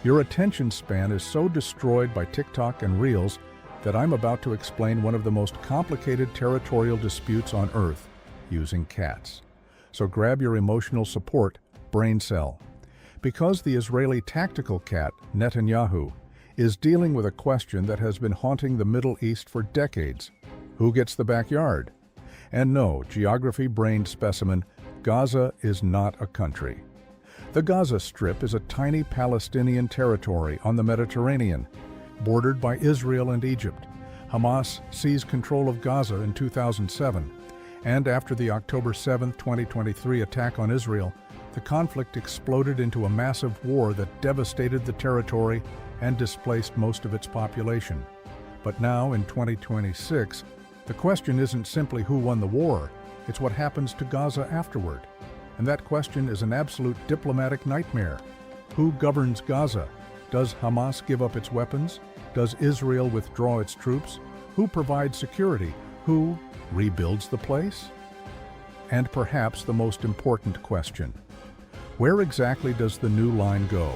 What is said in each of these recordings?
Your attention span is so destroyed by TikTok and Reels that I'm about to explain one of the most complicated territorial disputes on Earth using cats. So grab your emotional support brain cell. Because the Israeli tactical cat, Netanyahu, is dealing with a question that has been haunting the Middle East for decades. Who gets the backyard? And no, geography-brained specimen, Gaza is not a country. The Gaza Strip is a tiny Palestinian territory on the Mediterranean, bordered by Israel and Egypt. Hamas seized control of Gaza in 2007, and after the October 7, 2023 attack on Israel, the conflict exploded into a massive war that devastated the territory and displaced most of its population. But now, in 2026, the question isn't simply who won the war, it's what happens to Gaza afterward. And that question is an absolute diplomatic nightmare. Who governs Gaza? Does Hamas give up its weapons? Does Israel withdraw its troops? Who provides security? Who rebuilds the place? And perhaps the most important question: where exactly does the new line go?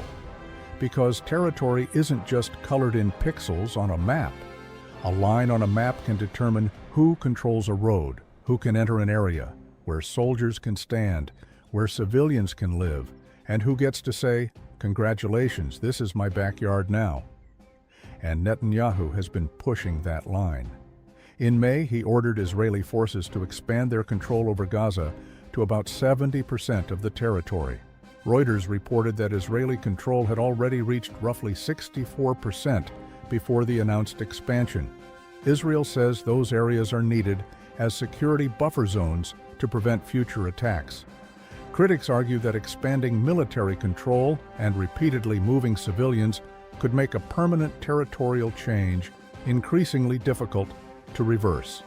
Because territory isn't just colored in pixels on a map. A line on a map can determine who controls a road, who can enter an area, where soldiers can stand, where civilians can live, and who gets to say, "Congratulations, this is my backyard now." And Netanyahu has been pushing that line. In May, he ordered Israeli forces to expand their control over Gaza to about 70% of the territory. Reuters reported that Israeli control had already reached roughly 64% before the announced expansion. Israel says those areas are needed as security buffer zones to prevent future attacks. Critics argue that expanding military control and repeatedly moving civilians could make a permanent territorial change increasingly difficult to reverse.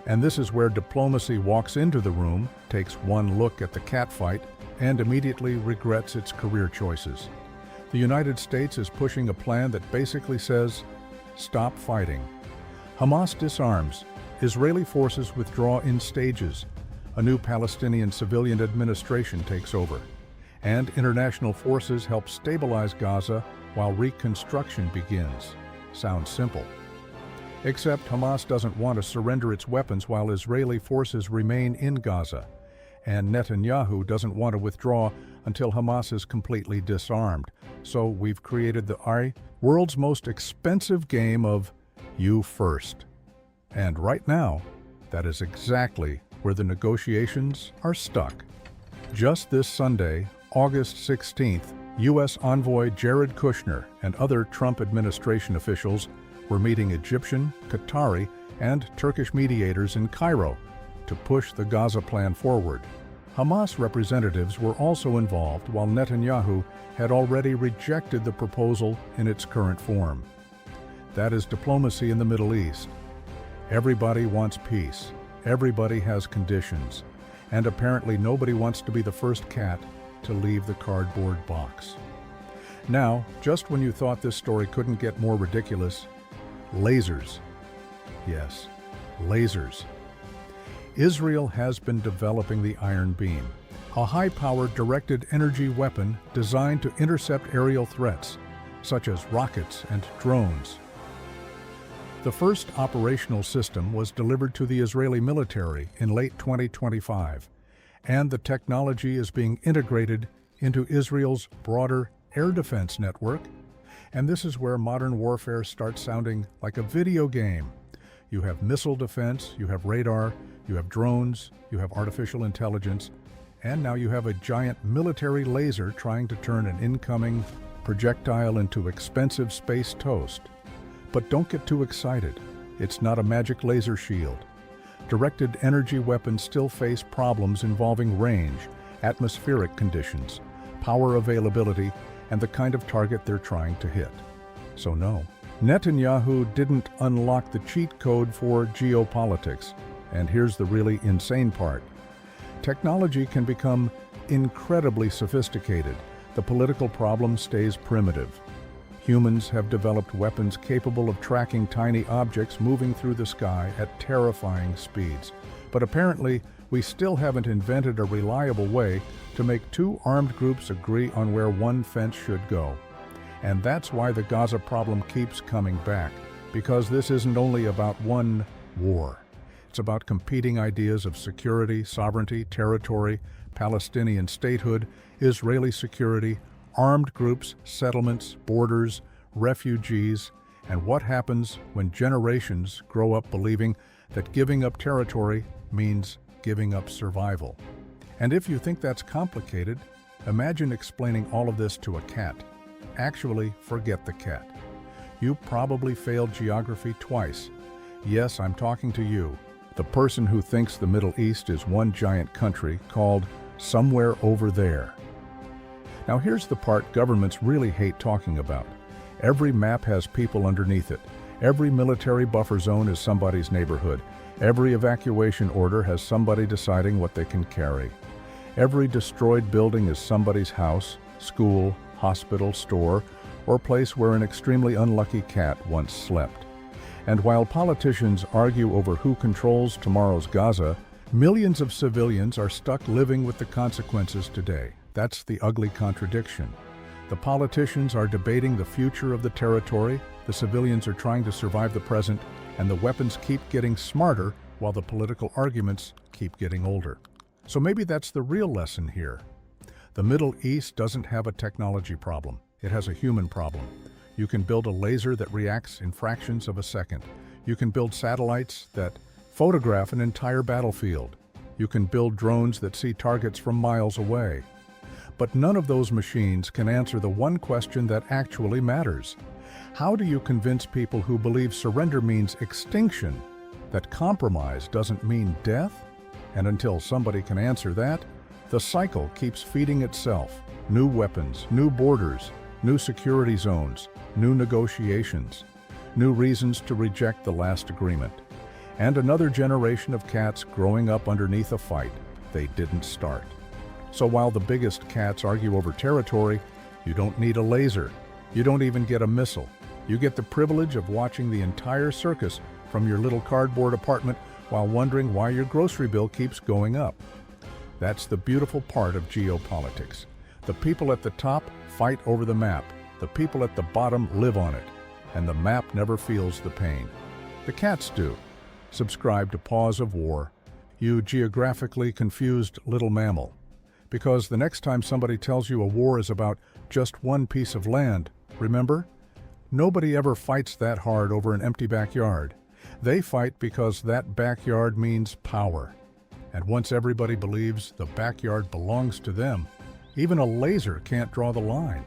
And this is where diplomacy walks into the room, takes one look at the catfight, and immediately regrets its career choices. The United States is pushing a plan that basically says, stop fighting. Hamas disarms. Israeli forces withdraw in stages. A new Palestinian civilian administration takes over. And international forces help stabilize Gaza while reconstruction begins. Sounds simple. Except Hamas doesn't want to surrender its weapons while Israeli forces remain in Gaza. And Netanyahu doesn't want to withdraw until Hamas is completely disarmed. So we've created the world's most expensive game of you first. And right now, that is exactly where the negotiations are stuck. Just this Sunday, August 16th, U.S. envoy Jared Kushner and other Trump administration officials were meeting Egyptian, Qatari, and Turkish mediators in Cairo to push the Gaza plan forward. Hamas representatives were also involved while Netanyahu had already rejected the proposal in its current form. That is diplomacy in the Middle East. Everybody wants peace, everybody has conditions, and apparently nobody wants to be the first cat to leave the cardboard box. Now, just when you thought this story couldn't get more ridiculous, lasers. Yes, lasers. Israel has been developing the Iron Beam, a high-powered directed energy weapon designed to intercept aerial threats, such as rockets and drones. The first operational system was delivered to the Israeli military in late 2025, and the technology is being integrated into Israel's broader air defense network. And this is where modern warfare starts sounding like a video game. You have missile defense, you have radar, you have drones, you have artificial intelligence, and now you have a giant military laser trying to turn an incoming projectile into expensive space toast. But don't get too excited. It's not a magic laser shield. Directed energy weapons still face problems involving range, atmospheric conditions, power availability, and the kind of target they're trying to hit. So no, Netanyahu didn't unlock the cheat code for geopolitics. And here's the really insane part. Technology can become incredibly sophisticated. The political problem stays primitive. Humans have developed weapons capable of tracking tiny objects moving through the sky at terrifying speeds. But apparently, we still haven't invented a reliable way to make two armed groups agree on where one fence should go. And that's why the Gaza problem keeps coming back, because this isn't only about one war. It's about competing ideas of security, sovereignty, territory, Palestinian statehood, Israeli security, armed groups, settlements, borders, refugees, and what happens when generations grow up believing that giving up territory means giving up survival. And if you think that's complicated, imagine explaining all of this to a cat. Actually, forget the cat. You probably failed geography twice. Yes, I'm talking to you, the person who thinks the Middle East is one giant country called somewhere over there. Now here's the part governments really hate talking about. Every map has people underneath it. Every military buffer zone is somebody's neighborhood. Every evacuation order has somebody deciding what they can carry. Every destroyed building is somebody's house, school, hospital, store, or place where an extremely unlucky cat once slept. And while politicians argue over who controls tomorrow's Gaza, millions of civilians are stuck living with the consequences today. That's the ugly contradiction. The politicians are debating the future of the territory, the civilians are trying to survive the present, and the weapons keep getting smarter while the political arguments keep getting older. So maybe that's the real lesson here. The Middle East doesn't have a technology problem. It has a human problem. You can build a laser that reacts in fractions of a second. You can build satellites that photograph an entire battlefield. You can build drones that see targets from miles away. But none of those machines can answer the one question that actually matters. How do you convince people who believe surrender means extinction that compromise doesn't mean death? And until somebody can answer that, the cycle keeps feeding itself. New weapons, new borders, new security zones, new negotiations, new reasons to reject the last agreement, and another generation of cats growing up underneath a fight they didn't start. So while the biggest cats argue over territory, you don't need a laser. You don't even get a missile. You get the privilege of watching the entire circus from your little cardboard apartment while wondering why your grocery bill keeps going up. That's the beautiful part of geopolitics. The people at the top fight over the map. The people at the bottom live on it. And the map never feels the pain. The cats do. Subscribe to Paws of War, you geographically confused little mammal. Because the next time somebody tells you a war is about just one piece of land, remember? Nobody ever fights that hard over an empty backyard. They fight because that backyard means power. And once everybody believes the backyard belongs to them, even a laser can't draw the line.